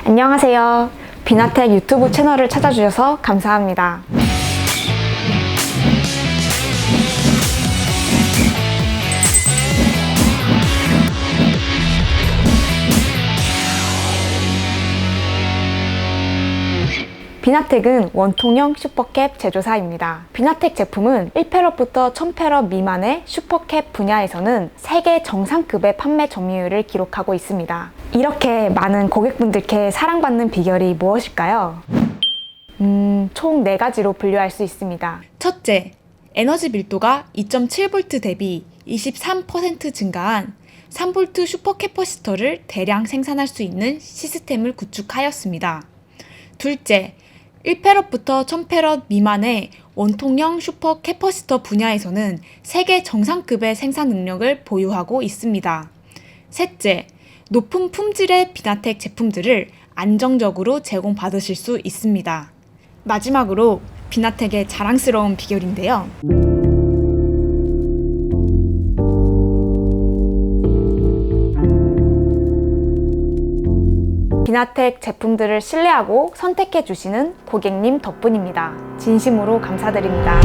안녕하세요. 비나텍 유튜브 채널을 찾아주셔서 감사합니다. 비나텍은 원통형 슈퍼캡 제조사입니다. 비나텍 제품은 1페럿부터 1000페럿 미만의 슈퍼캡 분야에서는 세계 정상급의 판매 점유율을 기록하고 있습니다. 이렇게 많은 고객분들께 사랑받는 비결이 무엇일까요? 총 4가지로 분류할 수 있습니다. 첫째, 에너지 밀도가 2.7V 대비 23% 증가한 3V 슈퍼 캐퍼시터를 대량 생산할 수 있는 시스템을 구축하였습니다. 둘째, 1페럿부터 1000페럿 미만의 원통형 슈퍼 캐퍼시터 분야에서는 세계 정상급의 생산 능력을 보유하고 있습니다. 셋째, 높은 품질의 비나텍 제품들을 안정적으로 제공받으실 수 있습니다. 마지막으로 비나텍의 자랑스러운 비결인데요. 비나텍 제품들을 신뢰하고 선택해 주시는 고객님 덕분입니다. 진심으로 감사드립니다.